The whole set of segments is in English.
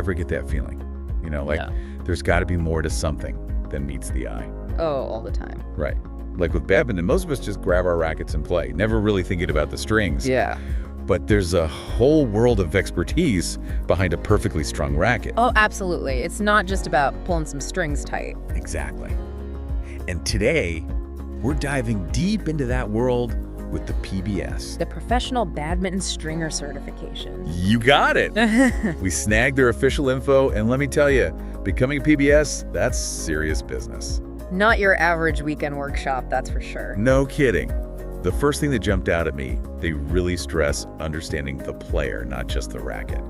ever get that feeling? There's got to be more to something than meets the eye. Oh, all the time. Right. Like with badminton, most of us just grab our rackets and play, never really thinking about the strings. Yeah. But there's a whole world of expertise behind a perfectly strung racket. Oh, absolutely. It's not just about pulling some strings tight. Exactly. And today, we're diving deep into that world with the PBS. The Professional Badminton Stringer Certification. You got it. We snagged their official info, and let me tell you, becoming a PBS, that's serious business. Not your average weekend workshop, that's for sure. No kidding. The first thing that jumped out at me, they really stress understanding the player, not just the racket.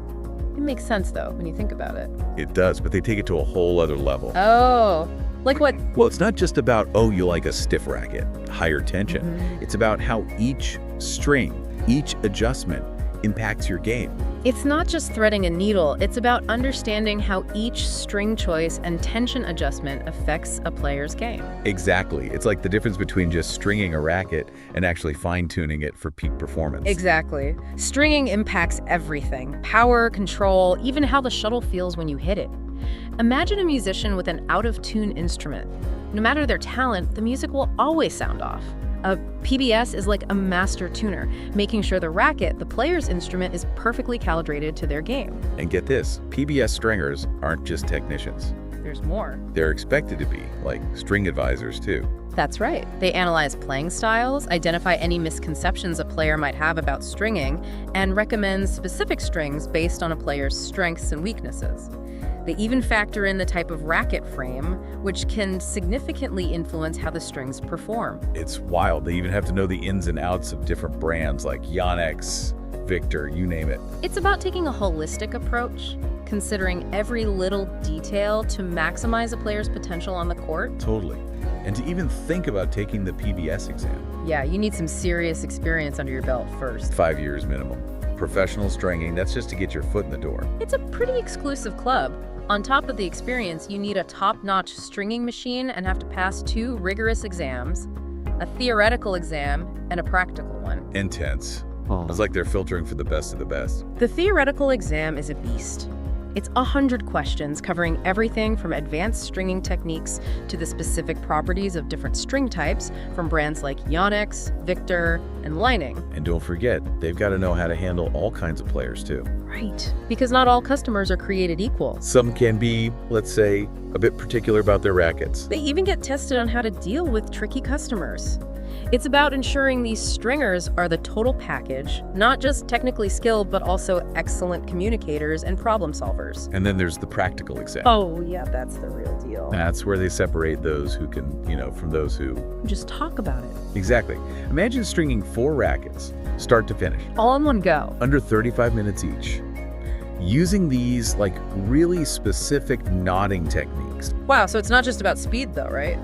It makes sense, though, when you think about it. It does, but they take it to a whole other level. Oh, like what? Well, it's not just about, oh, you like a stiff racket, higher tension. It's about how each string, each adjustment impacts your game. It's not just threading a needle, it's about understanding how each string choice and tension adjustment affects a player's game. Exactly. It's like the difference between just stringing a racket and actually fine-tuning it for peak performance. Exactly. Stringing impacts everything. Power, control, even how the shuttle feels when you hit it. Imagine a musician with an out-of-tune instrument. No matter their talent, the music will always sound off. A PBS is like a master tuner, making sure the racket, the player's instrument, is perfectly calibrated to their game. And get this, PBS stringers aren't just technicians. There's more. They're expected to be, like string advisors too. That's right. They analyze playing styles, identify any misconceptions a player might have about stringing, and recommend specific strings based on a player's strengths and weaknesses. They even factor in the type of racket frame, which can significantly influence how the strings perform. It's wild. They even have to know the ins and outs of different brands like Yonex, Victor, you name it. It's about taking a holistic approach, considering every little detail to maximize a player's potential on the court. Totally. And to even think about taking the PBS exam. Yeah, you need some serious experience under your belt first. 5 years minimum. Professional stringing, that's just to get your foot in the door. It's a pretty exclusive club. On top of the experience, you need a top-notch stringing machine and have to pass 2 rigorous exams, a theoretical exam, and a practical one. Intense. It's like they're filtering for the best of the best. The theoretical exam is a beast. It's 100 questions covering everything from advanced stringing techniques to the specific properties of different string types from brands like Yonex, Victor, and Lining. And don't forget, they've got to know how to handle all kinds of players too. Right, because not all customers are created equal. Some can be, let's say, a bit particular about their rackets. They even get tested on how to deal with tricky customers. It's about ensuring these stringers are the total package, not just technically skilled, but also excellent communicators and problem solvers. And then there's the practical exam. Oh, yeah, that's the real deal. That's where they separate those who can, from those who just talk about it. Exactly. Imagine stringing 4 rackets, start to finish. All in one go. Under 35 minutes each. Using these, really specific knotting techniques. Wow, so it's not just about speed, though, right?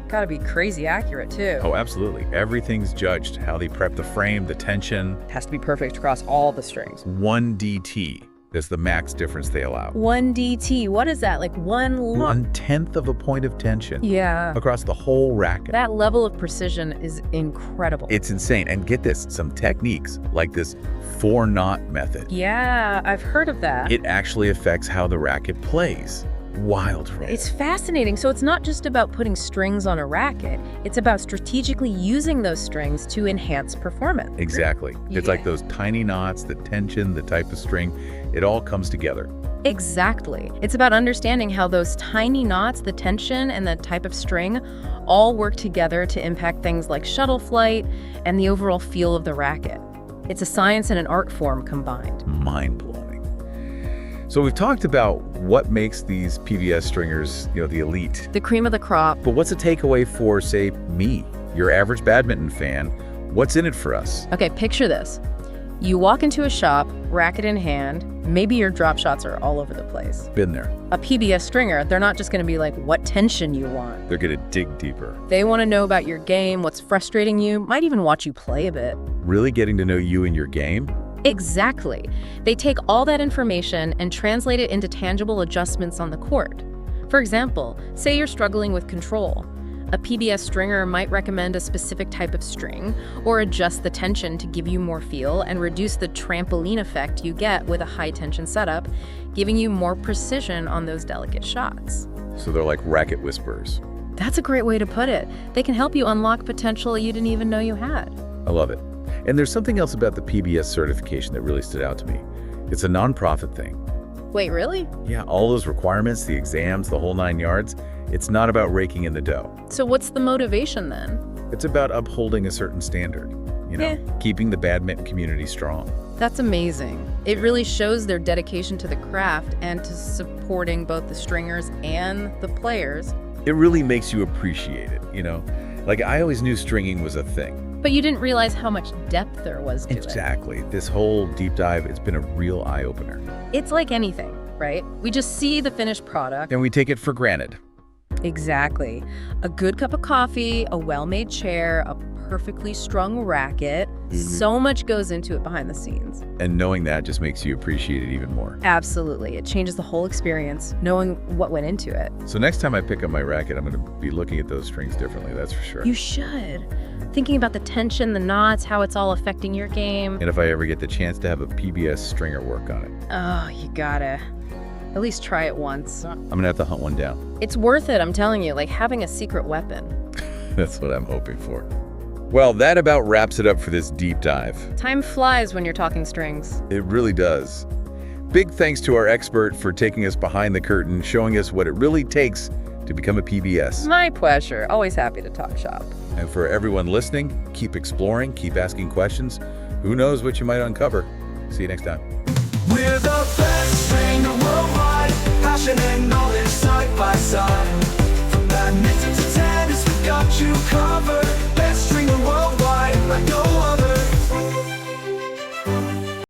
Gotta be crazy accurate, too. Oh, absolutely. Everything's judged. How they prep the frame, the tension. It has to be perfect across all the strings. 1 DT is the max difference they allow. 1 DT, what is that? Like 1/10 of a point of tension. Yeah. Across the whole racket. That level of precision is incredible. It's insane. And get this, some techniques like this 4-knot method. Yeah, I've heard of that. It actually affects how the racket plays. Wild, right? It's fascinating. So it's not just about putting strings on a racket. It's about strategically using those strings to enhance performance. Exactly. It's like those tiny knots, the tension, the type of string, it all comes together. Exactly. It's about understanding how those tiny knots, the tension, and the type of string all work together to impact things like shuttle flight and the overall feel of the racket. It's a science and an art form combined. Mind-blowing. So we've talked about what makes these PBS stringers, the elite. The cream of the crop. But what's a takeaway for, say, me, your average badminton fan? What's in it for us? Okay, picture this. You walk into a shop, racket in hand, maybe your drop shots are all over the place. Been there. A PBS stringer, they're not just going to be like, what tension you want. They're going to dig deeper. They want to know about your game, what's frustrating you, might even watch you play a bit. Really getting to know you and your game? Exactly. They take all that information and translate it into tangible adjustments on the court. For example, say you're struggling with control. A PBS stringer might recommend a specific type of string or adjust the tension to give you more feel and reduce the trampoline effect you get with a high-tension setup, giving you more precision on those delicate shots. So they're like racket whisperers. That's a great way to put it. They can help you unlock potential you didn't even know you had. I love it. And there's something else about the PBS certification that really stood out to me. It's a nonprofit thing. Wait, really? Yeah, all those requirements, the exams, the whole 9 yards, it's not about raking in the dough. So what's the motivation then? It's about upholding a certain standard, keeping the badminton community strong. That's amazing. It really shows their dedication to the craft and to supporting both the stringers and the players. It really makes you appreciate it, Like, I always knew stringing was a thing. But you didn't realize how much depth there was to it. Exactly. This whole deep dive, it's been a real eye-opener. It's like anything, right? We just see the finished product. And we take it for granted. Exactly. A good cup of coffee, a well-made chair, a perfectly strung racket. So much goes into it behind the scenes. And knowing that just makes you appreciate it even more. Absolutely. It changes the whole experience, knowing what went into it. So next time I pick up my racket, I'm going to be looking at those strings differently, that's for sure. You should. Thinking about the tension, the knots, how it's all affecting your game. And if I ever get the chance to have a PBS stringer work on it. Oh, you gotta. At least try it once. I'm going to have to hunt one down. It's worth it, I'm telling you, like having a secret weapon. That's what I'm hoping for. Well, that about wraps it up for this deep dive. Time flies when you're talking strings. It really does. Big thanks to our expert for taking us behind the curtain, showing us what it really takes to become a PBS. My pleasure. Always happy to talk shop. And for everyone listening, keep exploring, keep asking questions. Who knows what you might uncover. See you next time. We're the best stringer worldwide, passion and knowledge side by side. From badminton to tennis, we got you covered. Best stringer worldwide, like no other.